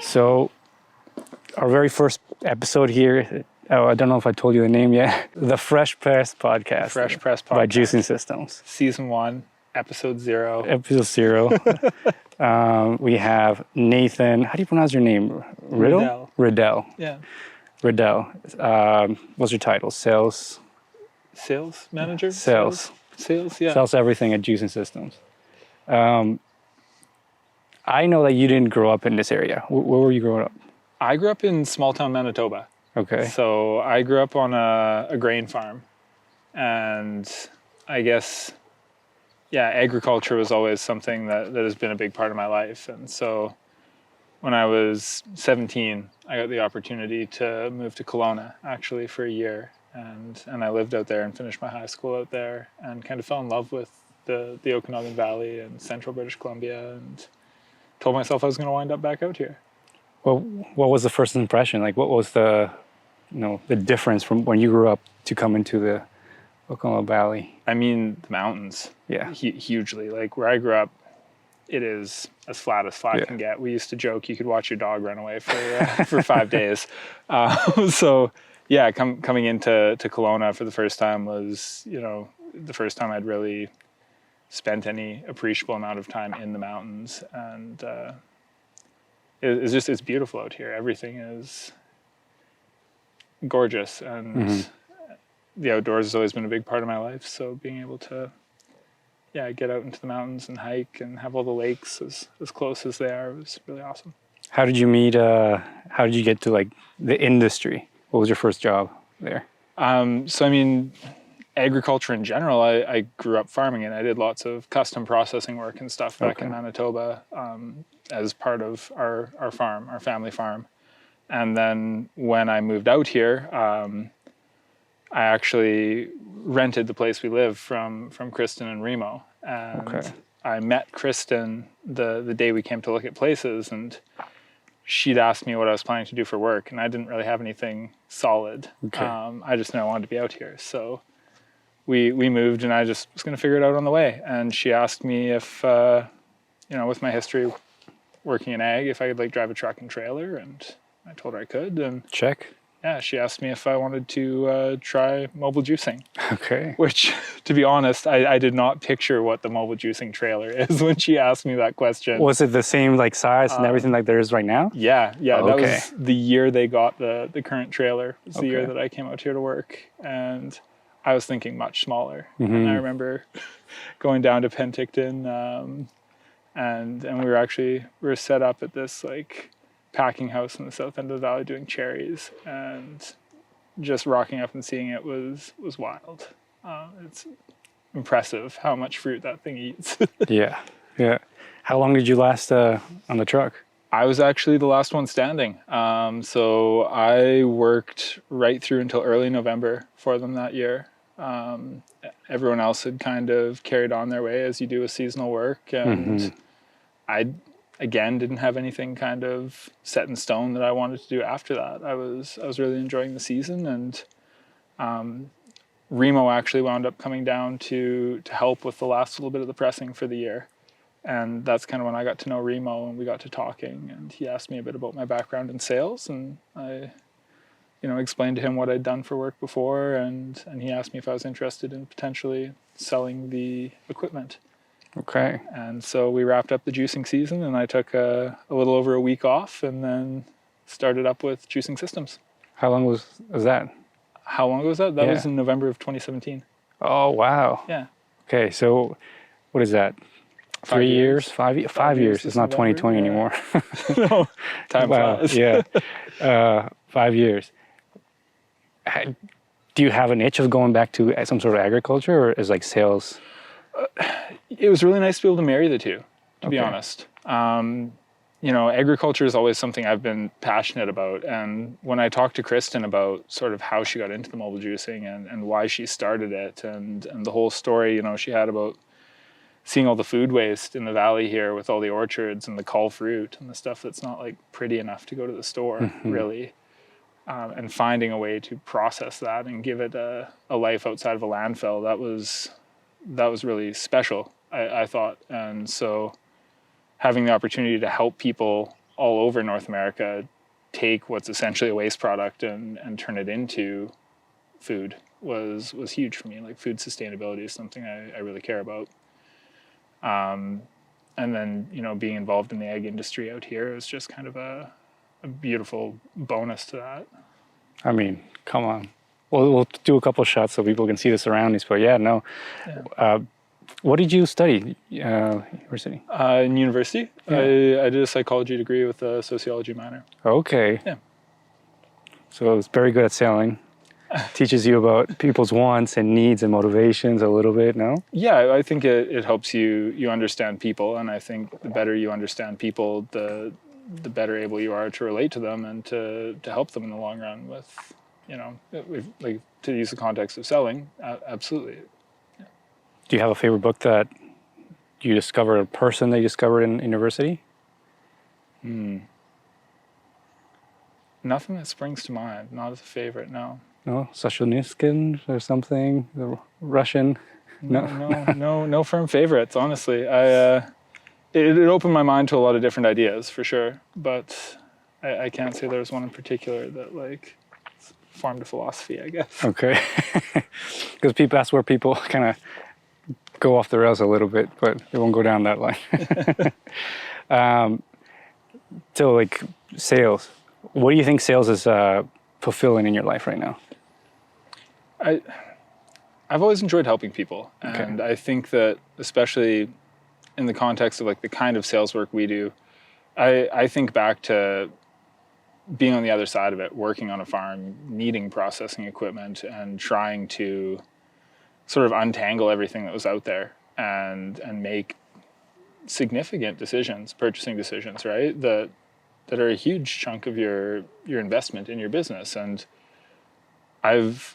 So, our very first episode here, I don't know if I told you the name yet, the Fresh Press Podcast. Fresh Press Podcast. By Juicing.Systems. Season 1, Episode 0. Episode 0. We have Nathan, how do you pronounce your name? Riddell? Riddell. Yeah. Riddell. What's your title? Sales Manager? Sales, yeah. Sells everything at Juicing.Systems. I know that you didn't grow up in this area. Where were you growing up? I grew up in small town Manitoba. Okay. So I grew up on a grain farm. And I guess, yeah, agriculture was always something that has been a big part of my life. And so when I was 17, I got the opportunity to move to Kelowna, actually, for a year. And I lived out there and finished my high school out there and kind of fell in love with the Okanagan Valley and central British Columbia, and told myself I was going to wind up back out here. Well, what was the first impression? Like, what was the difference from when you grew up to come into the Okanagan Valley? I mean, the mountains. Yeah. Hugely. Like, where I grew up, it is as flat can get. We used to joke you could watch your dog run away for 5 days. So, yeah, coming into Kelowna for the first time was, the first time I'd really spent any appreciable amount of time in the mountains. And it's beautiful out here. Everything is gorgeous. And the outdoors has always been a big part of my life. So being able to, get out into the mountains and hike and have all the lakes as close as they are was really awesome. How did you meet, how did you get to like the industry? What was your first job there? Agriculture in general, I grew up farming, and I did lots of custom processing work and stuff back in Manitoba as part of our farm, our family farm. And then when I moved out here, I actually rented the place we live from Kristen and Remo. And I met Kristen the day we came to look at places, and she'd asked me what I was planning to do for work, and I didn't really have anything solid. I just knew I wanted to be out here. So we moved, and I just was going to figure it out on the way. And she asked me if, with my history working in ag, if I could drive a truck and trailer, and I told her I could. And check. Yeah, she asked me if I wanted to try mobile juicing. Okay. Which, to be honest, I did not picture what the mobile juicing trailer is when she asked me that question. Was it the same size and everything like there is right now? Yeah. That was the year they got the current trailer. It was the year that I came out here to work, and I was thinking much smaller. And I remember going down to Penticton, and we were set up at this packing house in the south end of the valley doing cherries, and just rocking up and seeing it was wild. It's impressive how much fruit that thing eats. Yeah. How long did you last on the truck? I was actually the last one standing. So I worked right through until early November for them that year. Everyone else had kind of carried on their way as you do with seasonal work, and I again didn't have anything kind of set in stone that I wanted to do after that. I was really enjoying the season, and Remo actually wound up coming down to help with the last little bit of the pressing for the year. And that's kind of when I got to know Remo, and we got to talking, and he asked me a bit about my background in sales, and I explained to him what I'd done for work before, and he asked me if I was interested in potentially selling the equipment. Okay. And so we wrapped up the juicing season, and I took a little over a week off, and then started up with Juicing.Systems. How long was that? How long ago was that? That was in November of 2017. Oh, wow. Yeah. Okay, so what is that? 3 years? 5 years. It's not November, 2020 anymore. No, time flies. Yeah. 5 years. Do you have an itch of going back to some sort of agriculture, or is sales? It was really nice to be able to marry the two, to be honest. Agriculture is always something I've been passionate about. And when I talked to Kristen about sort of how she got into the mobile juicing and why she started it, and the whole story, she had about seeing all the food waste in the valley here with all the orchards and the cull fruit and the stuff that's not pretty enough to go to the store, really. And finding a way to process that and give it a life outside of a landfill, that was really special, I thought. And so having the opportunity to help people all over North America take what's essentially a waste product and turn it into food was huge for me. Like food sustainability is something I really care about. And then, being involved in the egg industry out here is just kind of a beautiful bonus to that. I mean, come on. We'll do a couple of shots so people can see the surroundings. But yeah, no. Yeah. What did you study? University? In university, Yeah. I did a psychology degree with a sociology minor. Okay. Yeah. So I was very good at sailing. Teaches you about people's wants and needs and motivations a little bit, no? Yeah, I think it helps you understand people, and I think the better you understand people, the better able you are to relate to them and to help them in the long run with, like to use the context of selling, absolutely. Yeah. Do you have a favorite book that you discovered, a person that you discovered in university? Nothing that springs to mind, not as a favorite, no. No? Sashoniskin or something? The Russian? No firm favorites, honestly. It opened my mind to a lot of different ideas, for sure, but I can't say there's one in particular that formed a philosophy, I guess. Okay. Because that's where people kind of go off the rails a little bit, but it won't go down that line. So like sales, what do you think sales is fulfilling in your life right now? I've always enjoyed helping people, and I think that especially in the context of like the kind of sales work we do, I think back to being on the other side of it, working on a farm, needing processing equipment and trying to sort of untangle everything that was out there and make significant decisions, purchasing decisions, right? That are a huge chunk of your investment in your business. And I've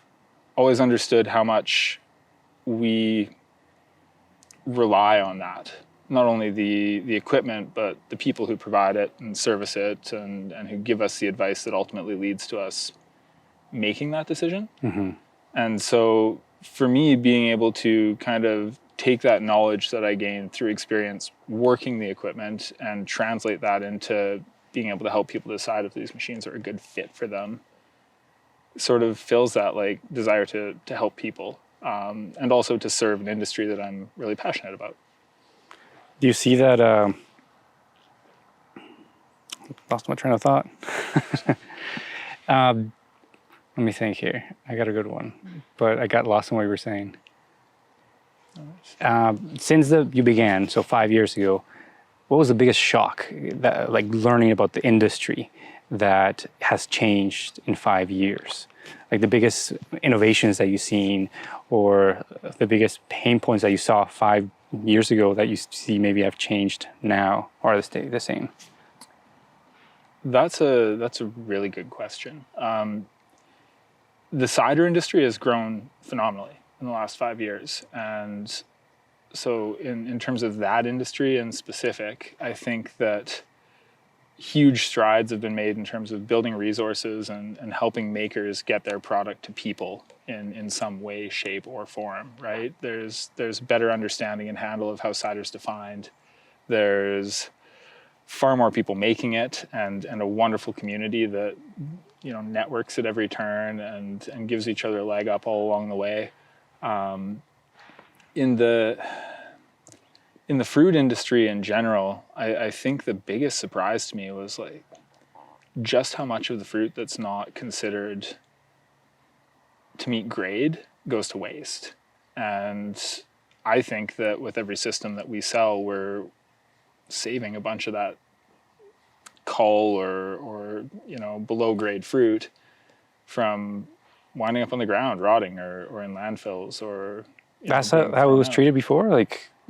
always understood how much we rely on that. Not only the equipment, but the people who provide it and service it and who give us the advice that ultimately leads to us making that decision. Mm-hmm. And so for me, being able to kind of take that knowledge that I gained through experience working the equipment and translate that into being able to help people decide if these machines are a good fit for them sort of fills that desire to help people and also to serve an industry that I'm really passionate about. Do you see that? Lost my train of thought. Let me think here. I got a good one, but I got lost in what you were saying. Since you began, so 5 years ago, what was the biggest shock that, learning about the industry that has changed in 5 years? Like the biggest innovations that you've seen, or the biggest pain points that you saw 5 years ago that you see maybe have changed now, or are they the same? That's a really good question. The cider industry has grown phenomenally in the last 5 years, and so in terms of that industry in specific, I think that huge strides have been made in terms of building resources and helping makers get their product to people in some way, shape, or form, right? There's better understanding and handle of how cider is defined. There's far more people making it and a wonderful community that networks at every turn and gives each other a leg up all along the way. In the fruit industry in general, I think the biggest surprise to me was just how much of the fruit that's not considered to meet grade goes to waste. And I think that with every system that we sell, we're saving a bunch of that cull or below grade fruit from winding up on the ground, rotting or in landfills or. That's how it was treated before.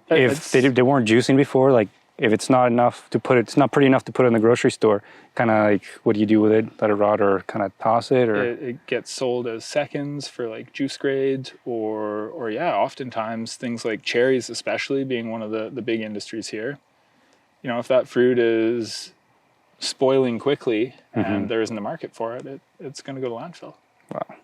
If they weren't juicing before, if it's not enough to put it's not pretty enough to put it in the grocery store, kind of what do you do with it? Let it rot or kind of toss it? Or it gets sold as seconds for juice grade or oftentimes things like cherries, especially being one of the big industries here. If that fruit is spoiling quickly and there isn't a market for it, it's going to go to landfill. Wow.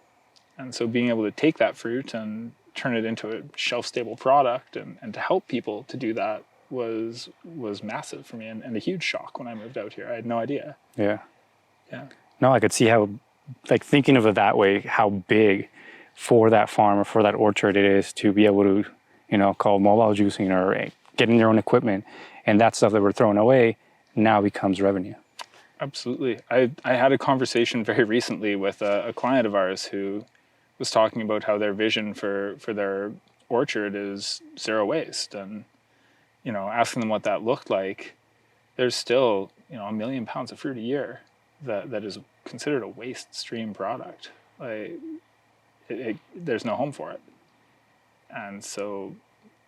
And so being able to take that fruit and turn it into a shelf-stable product and to help people to do that was massive for me and a huge shock when I moved out here. I had no idea. Yeah. Yeah. No, I could see how, like, thinking of it that way, how big for that farm or for that orchard it is to be able to, call mobile juicing or getting their own equipment, and that stuff that we're throwing away now becomes revenue. Absolutely. I had a conversation very recently with a client of ours who was talking about how their vision for their orchard is zero waste, and asking them what that looked like. There's still 1 million pounds of fruit a year that is considered a waste stream product. Like there's no home for it, and so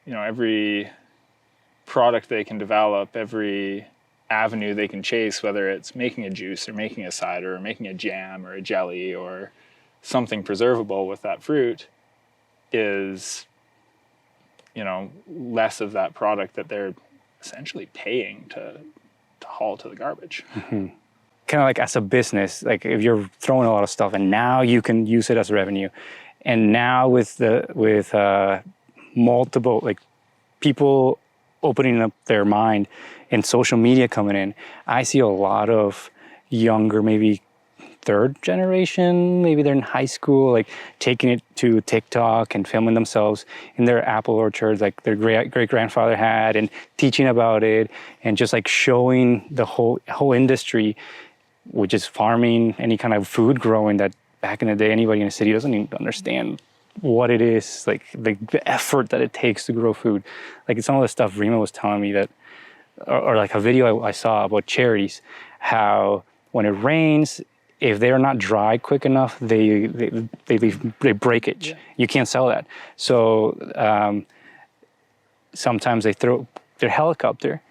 every product they can develop, every avenue they can chase, whether it's making a juice or making a cider or making a jam or a jelly or something preservable with that fruit, is less of that product that they're essentially paying to haul to the garbage. Mm-hmm. Kind of like as a business, like if you're throwing a lot of stuff and now you can use it as revenue, and now with multiple, like, people opening up their mind and social media coming in, I see a lot of younger, maybe third generation, maybe they're in high school, like taking it to TikTok and filming themselves in their apple orchards like their great grandfather had, and teaching about it, and just like showing the whole industry, which is farming, any kind of food growing, that back in the day anybody in the city doesn't even understand what it is, like the effort that it takes to grow food. Like some of the stuff Rima was telling me, that or like a video I saw about cherries, how when it rains, if they're not dry quick enough, they break it. Yeah. You can't sell that. So sometimes they throw their helicopter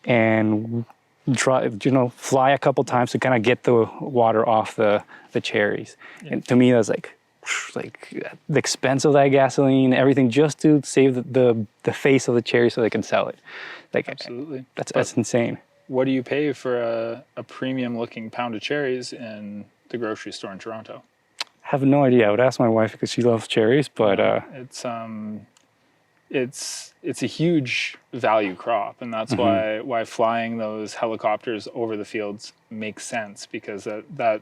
and fly a couple times to kind of get the water off the cherries. Yeah. And to me, that's like the expense of that gasoline, everything, just to save the face of the cherry so they can sell it. Like, absolutely, that's insane. What do you pay for a premium looking pound of cherries in the grocery store in Toronto? I have no idea. I would ask my wife because she loves cherries, but it's a huge value crop, and that's mm-hmm. why flying those helicopters over the fields makes sense, because that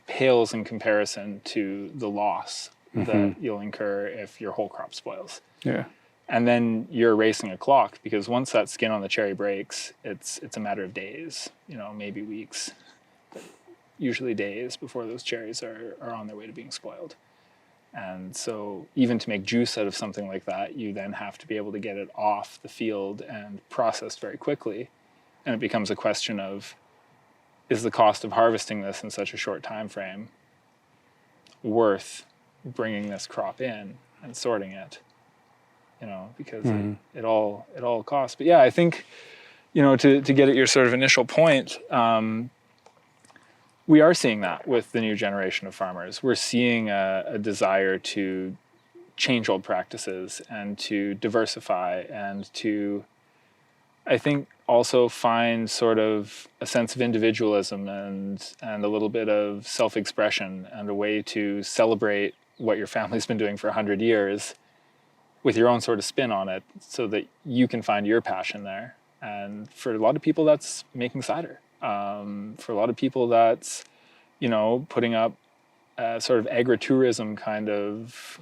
pales in comparison to the loss mm-hmm. that you'll incur if your whole crop spoils. Yeah. And then you're racing a clock, because once that skin on the cherry breaks, it's a matter of days, maybe weeks, but usually days before those cherries are on their way to being spoiled. And so even to make juice out of something like that, you then have to be able to get it off the field and processed very quickly. And it becomes a question of, is the cost of harvesting this in such a short time frame worth bringing this crop in and sorting it? Because mm-hmm. it all costs. But yeah, I think, to get at your sort of initial point, we are seeing that with the new generation of farmers. We're seeing a desire to change old practices and to diversify, and to, I think, also find sort of a sense of individualism and a little bit of self-expression, and a way to celebrate what your family's been doing for 100 years with your own sort of spin on it, so that you can find your passion there. And for a lot of people, that's making cider. For a lot of people, that's, putting up a sort of agritourism kind of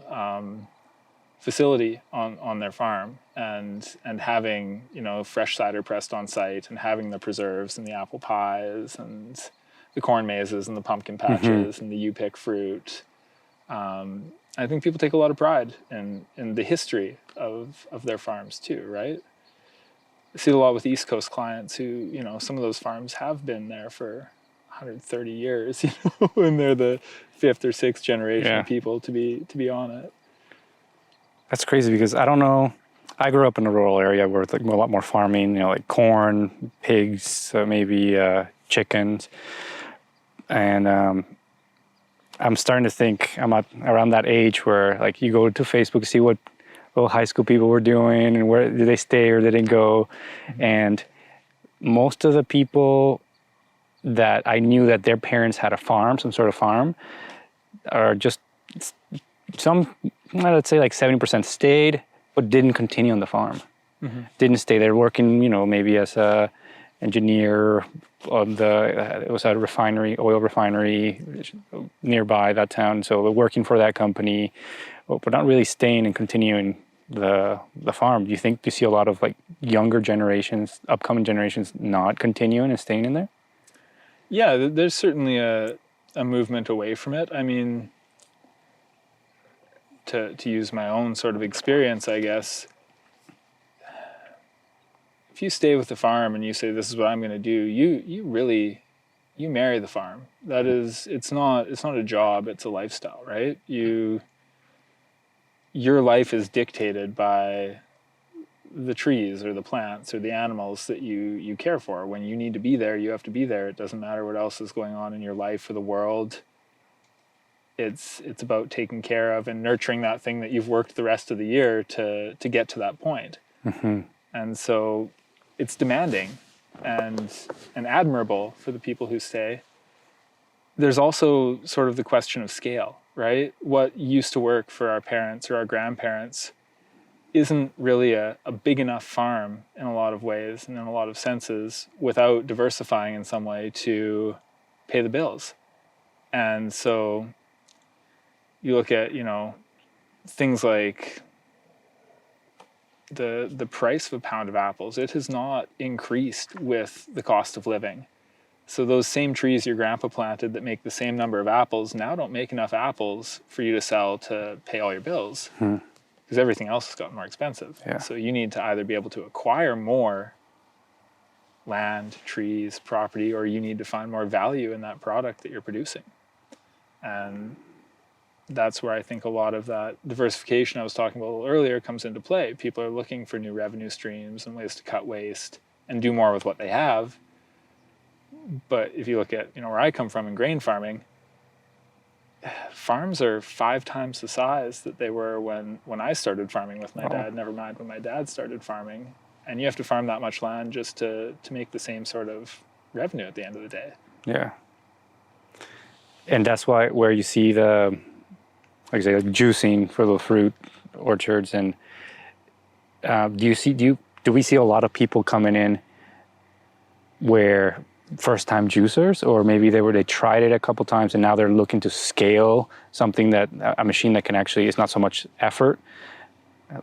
facility on their farm, and having, fresh cider pressed on site, and having the preserves and the apple pies and the corn mazes and the pumpkin patches mm-hmm. and the you-pick fruit. I think people take a lot of pride in the history of their farms too, right? I see it a lot with East Coast clients who, some of those farms have been there for 130 years, and they're the fifth or sixth generation of people to be on it. That's crazy, because I don't know. I grew up in a rural area where it's like a lot more farming, like corn, pigs, maybe chickens, and I'm starting to think I'm around that age where, like, you go to Facebook to see what little high school people were doing and where did they stay or didn't go. Mm-hmm. And most of the people that I knew that their parents had a farm, some sort of farm, are just let's say like 70% stayed but didn't continue on the farm. Didn't stay there working, maybe as a engineer on it was a refinery, oil refinery nearby that town. So they're working for that company, but not really staying and continuing the farm. Do you see a lot of like younger generations, upcoming generations, not continuing and staying in there? Yeah, there's certainly a movement away from it. I mean, to use my own sort of experience, I guess, if you stay with the farm and you say, this is what I'm going to do, you marry the farm. That is, it's not a job, it's a lifestyle, right? Your life is dictated by the trees or the plants or the animals that you care for. When you need to be there, you have to be there. It doesn't matter what else is going on in your life or the world. It's about taking care of and nurturing that thing that you've worked the rest of the year to get to that point. And so it's demanding and admirable for the people who stay. There's also sort of the question of scale, right? What used to work for our parents or our grandparents isn't really a big enough farm in a lot of ways and in a lot of senses without diversifying in some way to pay the bills. And so you look at, things like the price of a pound of apples. It has not increased with the cost of living. So those same trees your grandpa planted that make the same number of apples now don't make enough apples for you to sell to pay all your bills. Because everything else has gotten more expensive. Yeah. So you need to either be able to acquire more land, trees, property, or you need to find more value in that product that you're producing. And that's where I think a lot of that diversification I was talking about a little earlier comes into play. People are looking for new revenue streams and ways to cut waste and do more with what they have. But if you look at, where I come from in grain farming, farms are 5 times the size that they were when I started farming with my dad, never mind when my dad started farming. And you have to farm that much land just to make the same sort of revenue at the end of the day. Yeah. And that's where you see the, like I say, like juicing for the fruit orchards. And do we see a lot of people coming in where first-time juicers, or maybe they tried it a couple times and now they're looking to scale something that a machine that can actually, it's not so much effort?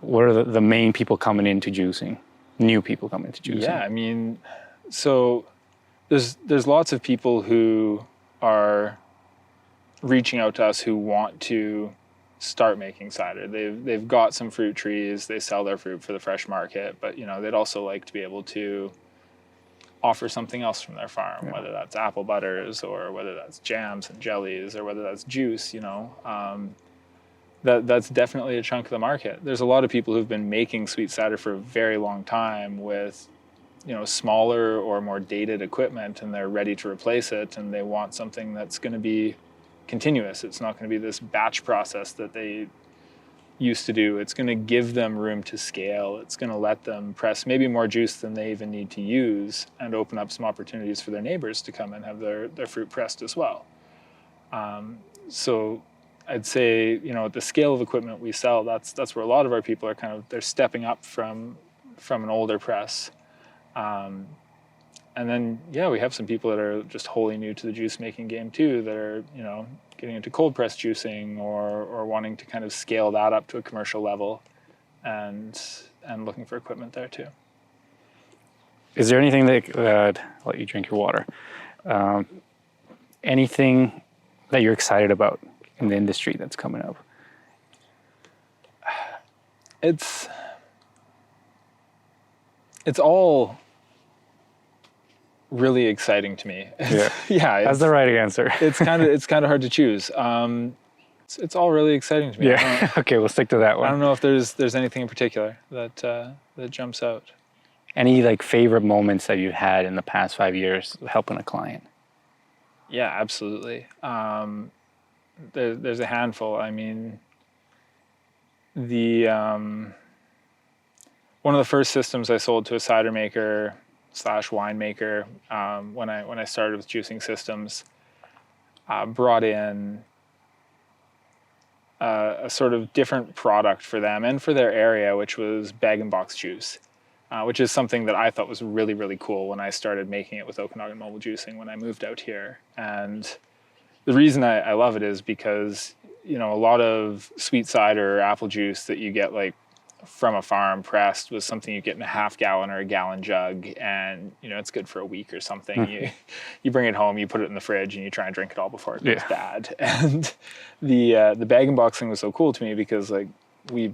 What are the main people coming into juicing? New people coming into juicing? Yeah, I mean, so there's lots of people who are reaching out to us who want to start making cider. They've got some fruit trees, they sell their fruit for the fresh market, but they'd also like to be able to offer something else from their farm, whether that's apple butters or whether that's jams and jellies or whether that's juice. That's definitely a chunk of the market. There's a lot of people who've been making sweet cider for a very long time with smaller or more dated equipment, and they're ready to replace it, and they want something that's going to be continuous. It's not going to be this batch process that they used to do. It's going to give them room to scale. It's going to let them press maybe more juice than they even need to use and open up some opportunities for their neighbors to come and have their fruit pressed as well. So I'd say, at the scale of equipment we sell, that's where a lot of our people are they're stepping up from an older press. And then, we have some people that are just wholly new to the juice making game too, that are, getting into cold press juicing or wanting to kind of scale that up to a commercial level and looking for equipment there too. Is there anything that I'll let you drink your water? Anything that you're excited about in the industry that's coming up? It's all really exciting to me. Yeah, that's the right answer. it's kind of hard to choose. It's all really exciting to me. Yeah. Okay, we'll stick to that one. I don't know if there's anything in particular that jumps out. Any favorite moments that you've had in the past 5 years helping a client? Yeah, absolutely. There's a handful. I mean, one of the first systems I sold to a cider maker / winemaker when I started with Juicing.Systems brought in a sort of different product for them and for their area, which was bag and box juice. which is something that I thought was really, really cool when I started making it with Okanagan Mobile Juicing when I moved out here. And the reason I love it is because, you know, a lot of sweet cider or apple juice that you get like from a farm pressed was something you get in a half gallon or a gallon jug, and you know it's good for a week or something. You bring it home, you put it in the fridge, and you try and drink it all before it goes bad. And the bag and box thing was so cool to me because like we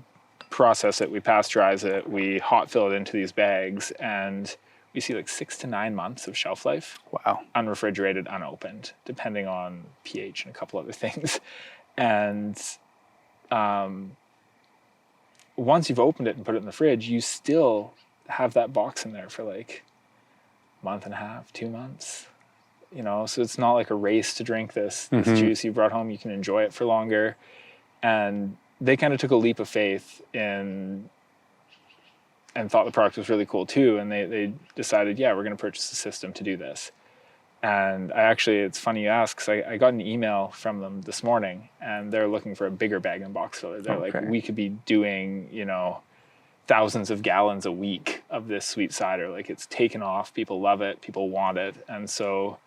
process it, we pasteurize it, we hot fill it into these bags, and we see like 6 to 9 months of shelf life. Wow. Unrefrigerated, unopened, depending on pH and a couple other things. And once you've opened it and put it in the fridge, you still have that box in there for like a month and a half, 2 months, you know, so it's not like a race to drink this juice you brought home. You can enjoy it for longer. And they kind of took a leap of faith and thought the product was really cool too. And they decided, yeah, we're going to purchase a system to do this. And it's funny you ask, because I got an email from them this morning, and they're looking for a bigger bag and box filler. They're like, we could be doing, you know, thousands of gallons a week of this sweet cider. Like, it's taken off. People love it. People want it. And so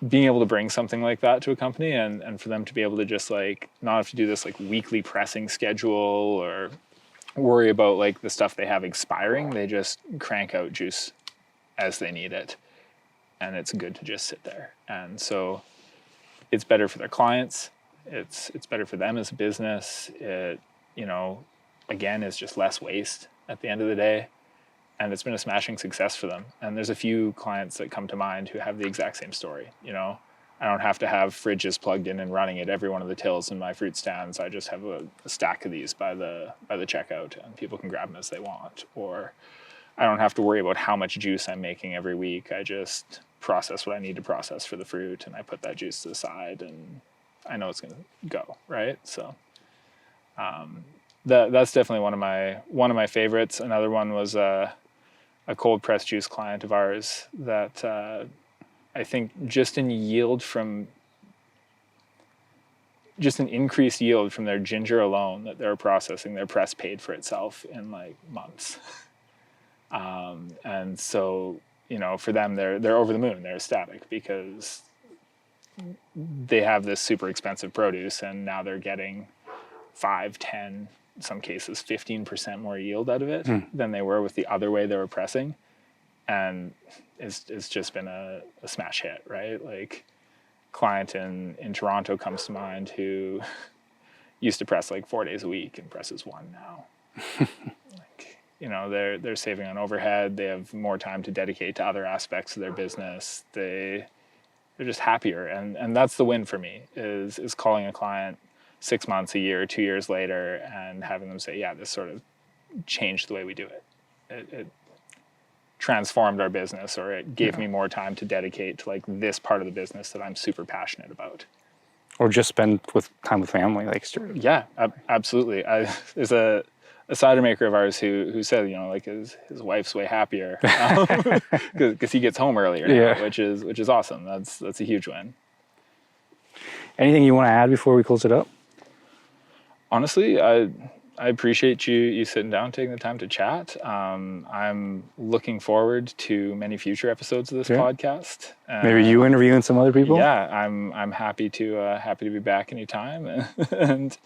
being able to bring something like that to a company and for them to be able to just like not have to do this like weekly pressing schedule or worry about like the stuff they have expiring, they just crank out juice as they need it. And it's good to just sit there. And so it's better for their clients. It's better for them as a business. It, you know, again, is just less waste at the end of the day. And it's been a smashing success for them. And there's a few clients that come to mind who have the exact same story. You know, I don't have to have fridges plugged in and running at every one of the tills in my fruit stands. I just have a stack of these by the checkout, and people can grab them as they want. Or I don't have to worry about how much juice I'm making every week. I just process what I need to process for the fruit, and I put that juice to the side, and I know it's going to go right. So that's definitely one of my favorites. Another one was a cold pressed juice client of ours that I think just an increased yield from their ginger alone that they're processing, their press paid for itself in like months. And so, you know, for them, they're over the moon. They're ecstatic because they have this super expensive produce, and now they're getting 5, 10, in some cases 15% more yield out of it than they were with the other way they were pressing. And it's just been a smash hit, right? Like, client in Toronto comes to mind who used to press like 4 days a week and presses 1 now. Like, you know, they're saving on overhead. They have more time to dedicate to other aspects of their business. They're just happier. And that's the win for me is calling a client 6 months, a year, 2 years later and having them say, yeah, this sort of changed the way we do it. It transformed our business, or it gave me more time to dedicate to like this part of the business that I'm super passionate about. Or just spend time with family, like. Yeah, absolutely. There's a cider maker of ours who said, you know, like his wife's way happier because he gets home earlier now, which is awesome. That's a huge win. Anything you want to add before we close it up? Honestly, I appreciate you sitting down, taking the time to chat. I'm looking forward to many future episodes of this podcast. Maybe you interviewing some other people? Yeah, I'm happy to be back anytime, and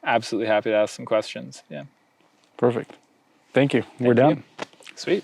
absolutely happy to ask some questions. Yeah. Perfect. Thank you. We're done. Sweet.